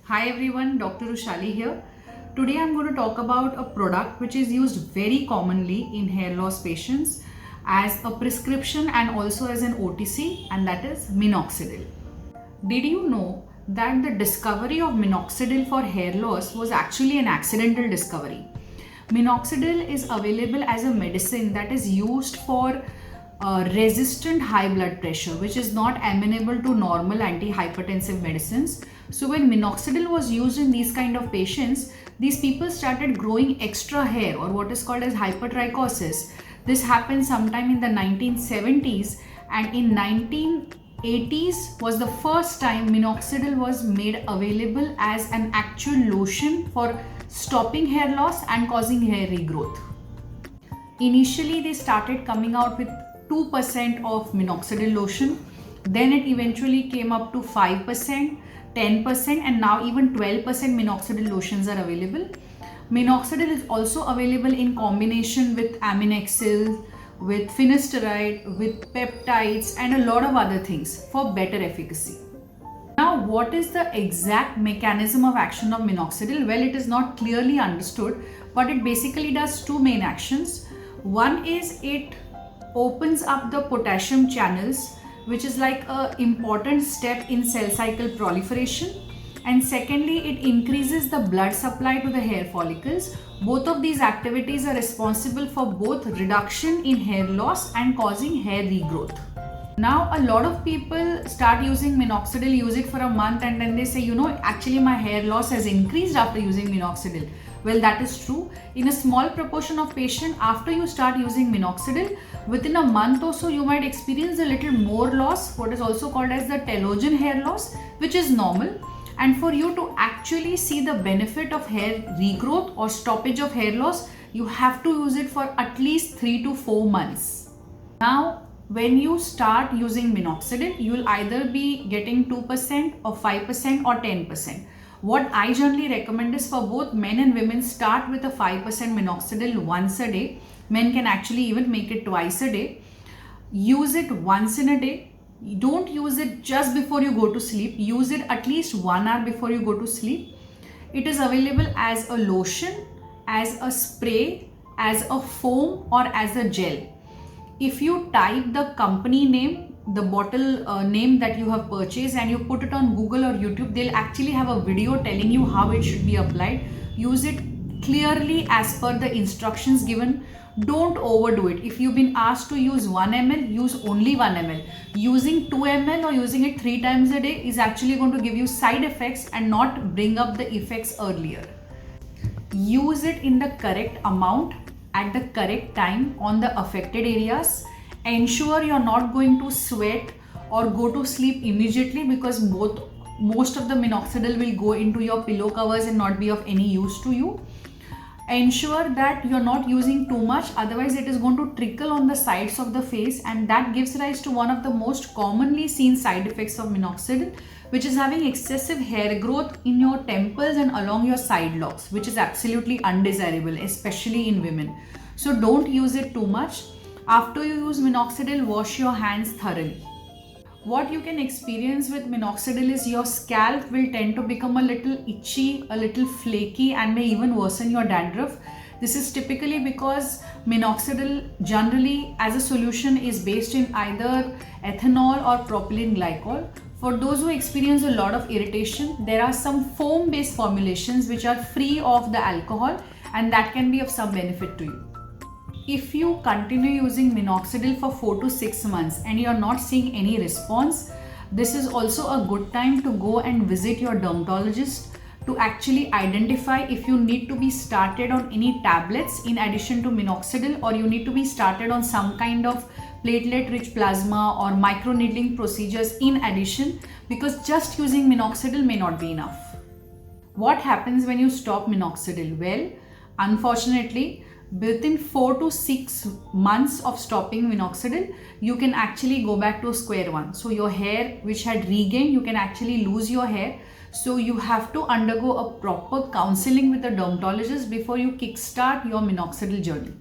Hi everyone, Dr. Ushali here. Today I'm going to talk about a product which is used very commonly in hair loss patients as a prescription and also as an OTC, and that is minoxidil. Did you know that the discovery of minoxidil for hair loss was actually an accidental discovery? Minoxidil is available as a medicine that is used for resistant high blood pressure, which is not amenable to normal antihypertensive medicines. So when minoxidil was used in these kind of patients, these people started growing extra hair, or what is called as hypertrichosis. This happened sometime in the 1970s, and in 1980s was the first time minoxidil was made available as an actual lotion for stopping hair loss and causing hair regrowth. Initially, they started coming out with 2% of minoxidil lotion. Then it eventually came up to 5%, 10%, and now even 12% minoxidil lotions are available. Minoxidil is also available in combination with aminexil, with finasteride, with peptides, and a lot of other things for better efficacy. Now, what is the exact mechanism of action of minoxidil? Well, it is not clearly understood, but it basically does two main actions. One is it opens up the potassium channels, which is like an important step in cell cycle proliferation. And secondly, it increases the blood supply to the hair follicles. Both of these activities are responsible for both reduction in hair loss and causing hair regrowth. Now, a lot of people start using minoxidil, use it for a month, and then they say, actually my hair loss has increased after using minoxidil. Well, that is true. In a small proportion of patients, after you start using minoxidil, within a month or so, you might experience a little more loss, what is also called as the telogen hair loss, which is normal. And for you to actually see the benefit of hair regrowth or stoppage of hair loss, you have to use it for at least 3 to 4 months. Now, when you start using minoxidil, you will either be getting 2% or 5% or 10%. What I generally recommend is for both men and women, start with a 5% minoxidil once a day. Men can actually even make it twice a day. Use it once in a day. Don't use it just before you go to sleep. Use it at least 1 hour before you go to sleep. It is available as a lotion, as a spray, as a foam, or as a gel. If you type the company name, the bottle name that you have purchased, and you put it on Google or YouTube, they'll actually have a video telling you how it should be applied. Use it clearly as per the instructions given. Don't overdo it. If you've been asked to use 1 ml, use only 1 ml. Using 2 ml or using it 3 times a day is actually going to give you side effects and not bring up the effects earlier. Use it in the correct amount at the correct time on the affected areas. Ensure you're not going to sweat or go to sleep immediately, because most of the minoxidil will go into your pillow covers and not be of any use to you. Ensure that you're not using too much, otherwise it is going to trickle on the sides of the face, and that gives rise to one of the most commonly seen side effects of minoxidil, which is having excessive hair growth in your temples and along your side locks, which is absolutely undesirable, especially in women. So don't use it too much. After you use minoxidil, wash your hands thoroughly. What you can experience with minoxidil is your scalp will tend to become a little itchy, a little flaky, and may even worsen your dandruff. This is typically because minoxidil generally as a solution is based in either ethanol or propylene glycol. For those who experience a lot of irritation, there are some foam based formulations which are free of the alcohol, and that can be of some benefit to you. If you continue using minoxidil for 4 to 6 months and you're not seeing any response, this is also a good time to go and visit your dermatologist to actually identify if you need to be started on any tablets in addition to minoxidil, or you need to be started on some kind of platelet-rich plasma or microneedling procedures in addition, because just using minoxidil may not be enough. What happens when you stop minoxidil? Well, unfortunately, within 4 to 6 months of stopping minoxidil, you can actually go back to square one. So your hair which had regained, you can actually lose your hair. So you have to undergo a proper counseling with a dermatologist before you kickstart your minoxidil journey.